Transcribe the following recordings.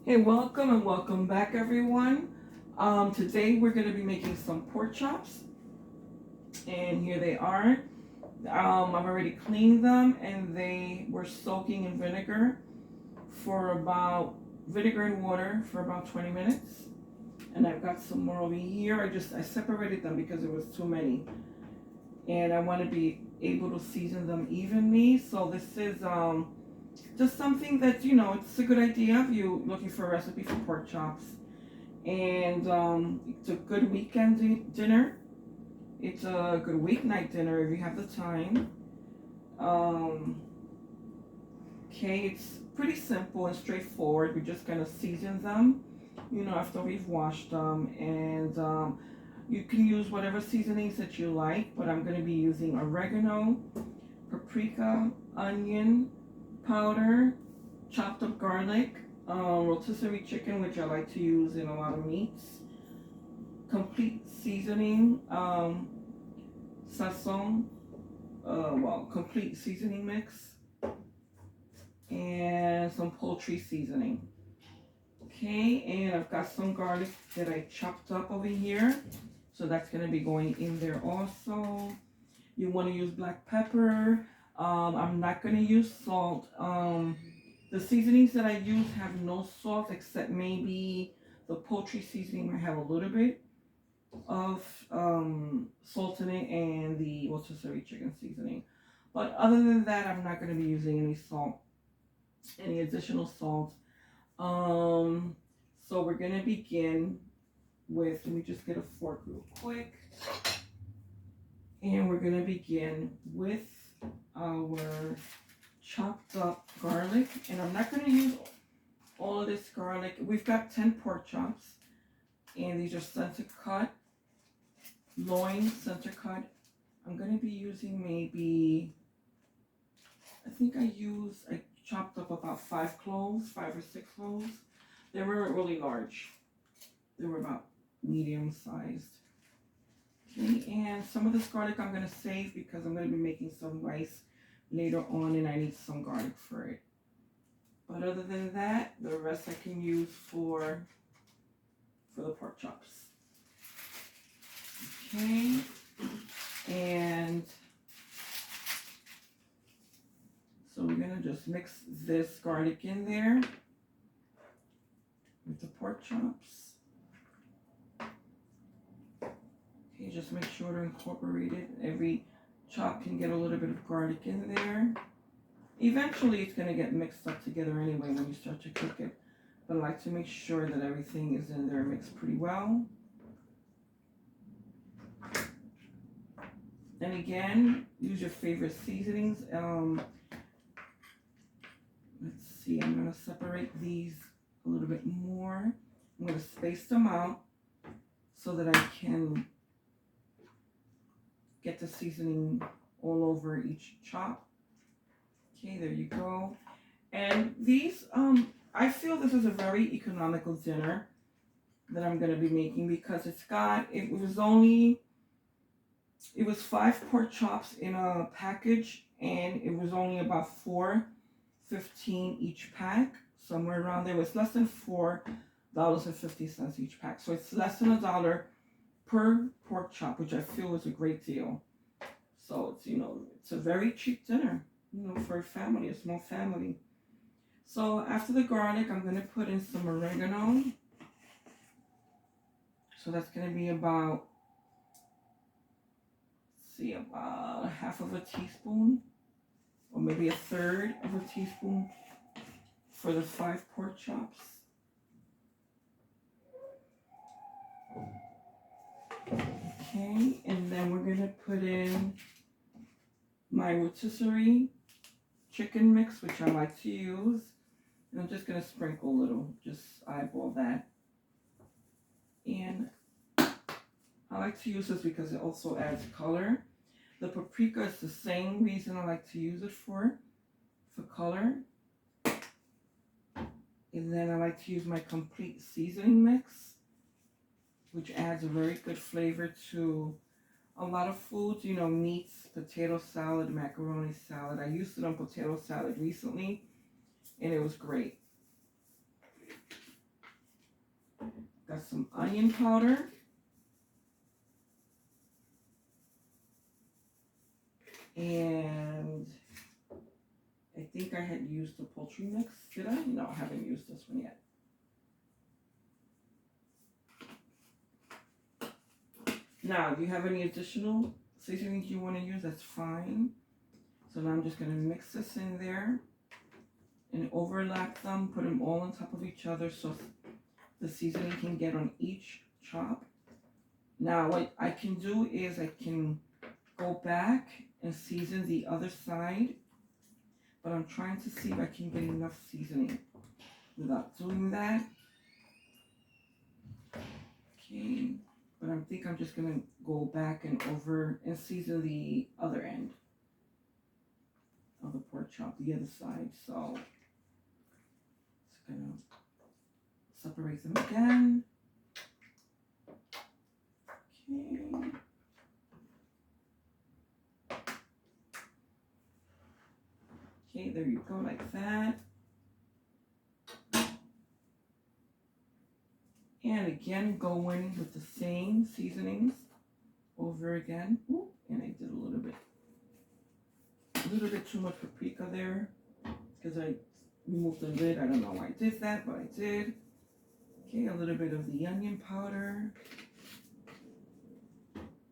Hey, welcome and welcome back, everyone. Today we're going to be making some pork chops, and here they are. I've already cleaned them, and they were soaking in vinegar and water for about 20 minutes. And I've got some more over here. I separated them because it was too many, and I want to be able to season them evenly. So this is just something that it's a good idea if you're looking for a recipe for pork chops. And it's a good weekend dinner. It's a good weeknight dinner if you have the time. Um, okay, it's pretty simple and straightforward. We're just gonna season them, after we've washed them, and you can use whatever seasonings that you like. But I'm gonna be using oregano, paprika, onion powder, chopped up garlic, rotisserie chicken, which I like to use in a lot of meats, complete seasoning, sazon, complete seasoning mix, and some poultry seasoning. Okay, and I've got some garlic that I chopped up over here, so that's gonna be going in there also. You want to use black pepper. I'm not gonna use salt. The seasonings that I use have no salt except maybe the poultry seasoning might have a little bit of salt in it, and the rotisserie chicken seasoning. But other than that, I'm not going to be using any salt, any additional salt. So we're going to begin with, let me just get a fork real quick. And we're going to begin with our chopped up garlic. And I'm not going to use all of this garlic. We've got 10 pork chops, and these are center cut, loin center cut. I'm going to be using maybe, I chopped up about 5 or 6 cloves. They weren't really large. They were about medium sized. Okay, and some of this garlic I'm going to save because I'm going to be making some rice later on, and I need some garlic for it. But other than that, the rest I can use for the pork chops. Okay, and so we're gonna just mix this garlic in there with the pork chops. Okay, just make sure to incorporate it. Every chop can get a little bit of garlic in there. Eventually it's gonna get mixed up together anyway when you start to cook it. But I like to make sure that everything is in there mixed pretty well. And again, use your favorite seasonings. Let's see, I'm going to separate these a little bit more. I'm going to space them out so that I can get the seasoning all over each chop. Okay, there you go. And these, I feel this is a very economical dinner that I'm going to be making because it was 5 pork chops in a package, and it was only about $4.15 each pack, somewhere around there. It was less than $4.50 each pack, so it's less than $1 per pork chop, which I feel is a great deal. So it's a very cheap dinner, for a family, a small family. So after the garlic, I'm going to put in some oregano. So that's going to be about half of a teaspoon, or maybe a third of a teaspoon for the 5 pork chops. Okay, and then we're going to put in my rotisserie chicken mix, which I like to use. And I'm just going to sprinkle a little, just eyeball that. And I like to use this because it also adds color. The paprika is the same reason I like to use it for color. And then I like to use my complete seasoning mix, which adds a very good flavor to a lot of foods, meats, potato salad, macaroni salad. I used it on potato salad recently, and it was great. some onion powder. And I think I had used the poultry mix. Did I? No, I haven't used this one yet. Now, if you have any additional seasonings you want to use, that's fine. So now I'm just going to mix this in there and overlap them, put them all on top of each other so the seasoning can get on each chop. Now, what I can do is I can go back and season the other side, but I'm trying to see if I can get enough seasoning without doing that. Okay. But I think I'm just going to go back and over and season the other end of the pork chop, the other side. So it's going to separate them again. Okay. Okay, there you go, like that. And again, go in with the same seasonings over again. Ooh, and I did a little bit too much paprika there because I removed the lid. I don't know why I did that, but I did. Okay, a little bit of the onion powder,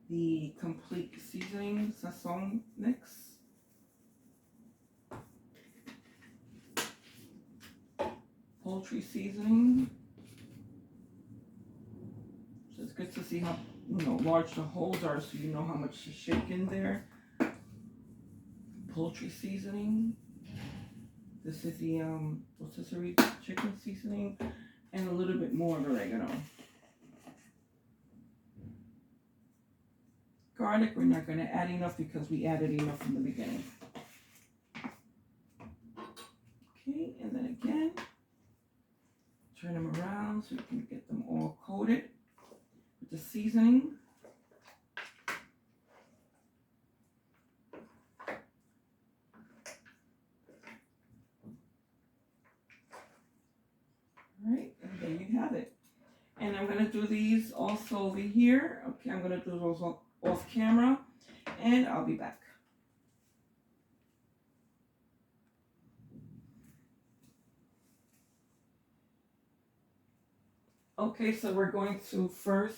the complete seasoning sazon mix, poultry seasoning. So it's good to see how large the holes are, so you know how much to shake in there. Poultry seasoning. This is the rotisserie chicken seasoning, and a little bit more of oregano. Garlic, we're not going to add enough because we added enough in the beginning. Okay, and then again, turn them around so you can get them all coated with the seasoning. Alright, and there you have it. And I'm going to do these also over here. Okay, I'm going to do those off camera, and I'll be back. Okay, so we're going to first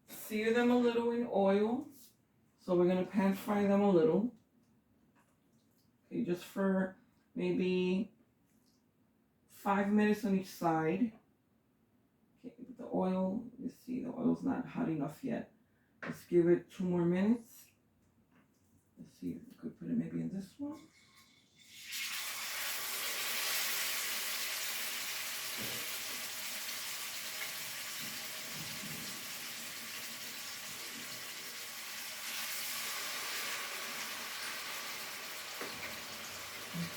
sear them a little in oil. So we're going to pan fry them a little. Okay, just for maybe 5 minutes on each side. Okay, the oil, you see the oil's not hot enough yet. Let's give it 2 more minutes. Let's see if we could put it maybe in this one.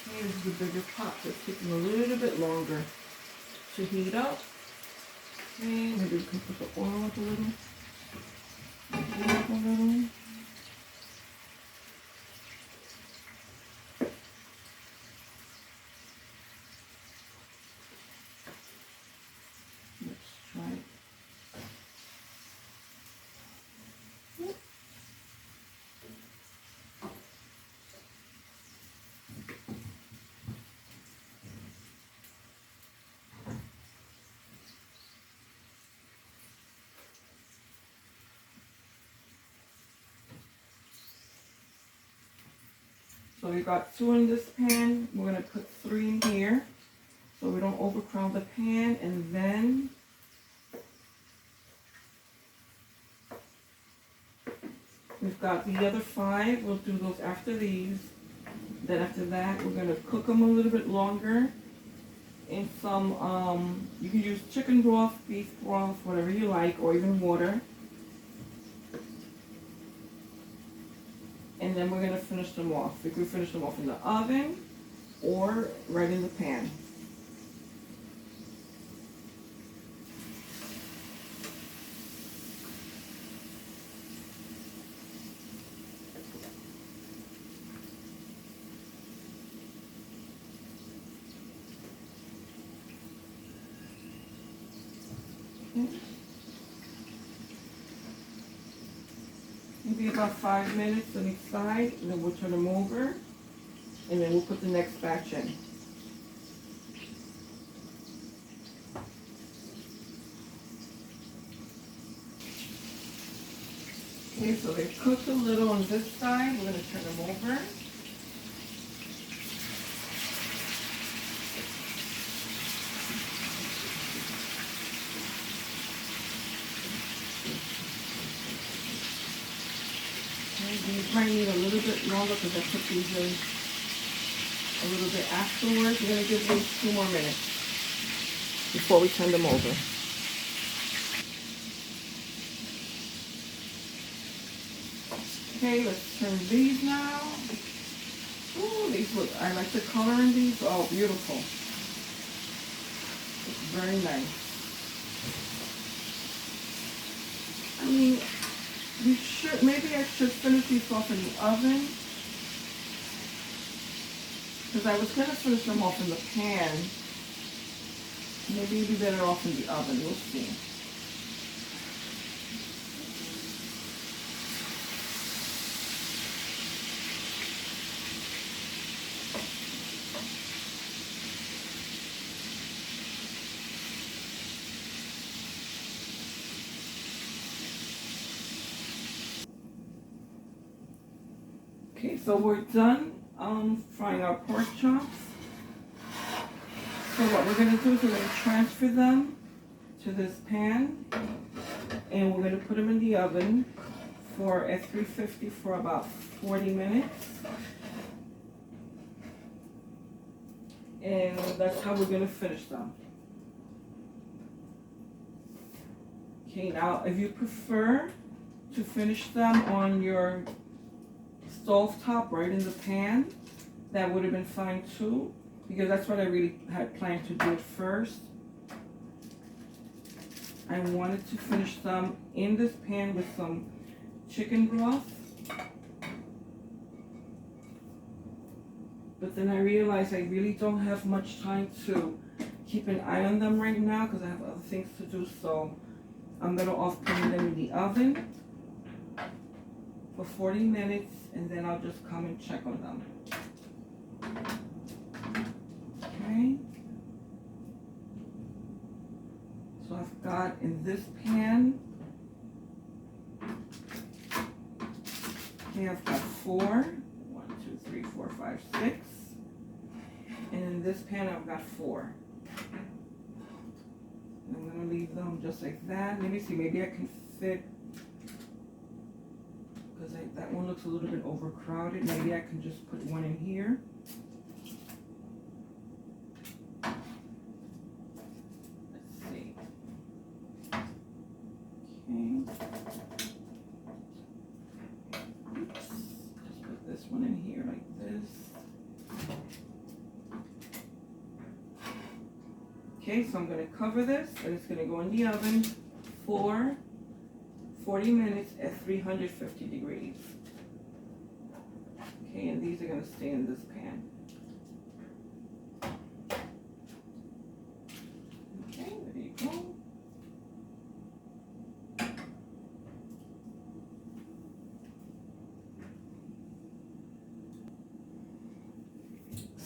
Okay, this is a bigger pot, so it's taking a little bit longer to heat up. Okay, maybe we can put the oil up a little. Up a little. Let's try it. So we got 2 in this pan. We're going to put 3 in here so we don't overcrowd the pan. And then we've got the other 5. We'll do those after these. Then after that, we're going to cook them a little bit longer in some, you can use chicken broth, beef broth, whatever you like, or even water. And then we're going to finish them off. We could finish them off in the oven or right in the pan. Okay. about 5 minutes on each side, and then we'll turn them over, and then we'll put the next batch in. Okay, so they've cooked a little on this side. We're going to turn them over. These might need a little bit longer because I put these in a little bit afterwards. We're going to give these 2 more minutes before we turn them over. Okay, let's turn these now. Ooh, these look, I like the color in these. Oh, beautiful. It's very nice. I mean, maybe I should finish these off in the oven. Because I was going to finish them off in the pan. Maybe it'd be better off in the oven. We'll see. Okay, so we're done frying our pork chops. So what we're going to do is we're going to transfer them to this pan, and we're going to put them in the oven at 350 for about 40 minutes. And that's how we're going to finish them. Okay, now if you prefer to finish them on your stove top right in the pan, that would have been fine too, because that's what I really had planned to do at first. I wanted to finish them in this pan with some chicken broth, but then I realized I really don't have much time to keep an eye on them right now because I have other things to do, so I'm better off putting them in the oven for 40 minutes, and then I'll just come and check on them. Okay. So I've got in this pan, okay, I've got 4. 1, 2, 3, 4, 5, 6. And in this pan, I've got 4. And I'm going to leave them just like that. Let me see, maybe I can fit, because that one looks a little bit overcrowded. Maybe I can just put one in here. Let's see. Okay. Oops. Just put this one in here like this. Okay, so I'm going to cover this, and it's going to go in the oven for 40 minutes at 350 degrees. Okay, and these are going to stay in this pan. Okay, there you go.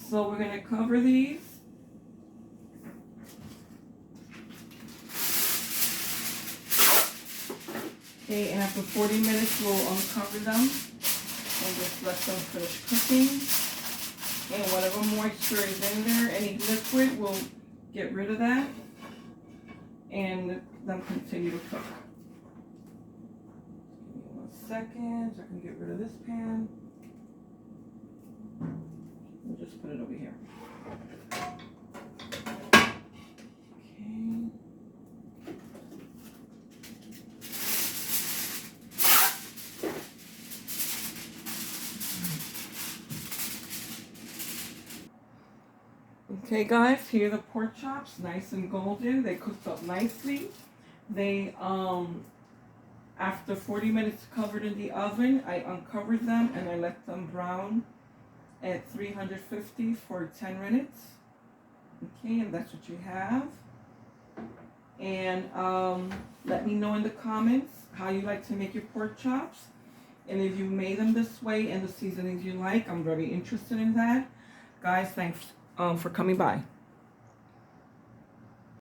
So we're going to cover these. Okay, and after 40 minutes, we'll uncover them and just let them finish cooking. And whatever moisture is in there, any liquid, we'll get rid of that and let them continue to cook. Give me 1 second so I can get rid of this pan. We'll just put it over here. Okay guys, here are the pork chops, nice and golden. They cooked up nicely. They, after 40 minutes covered in the oven, I uncovered them and I let them brown at 350 for 10 minutes. Okay, and that's what you have. And let me know in the comments how you like to make your pork chops. And if you made them this way and the seasonings you like, I'm very interested in that. Guys, thanks for coming by.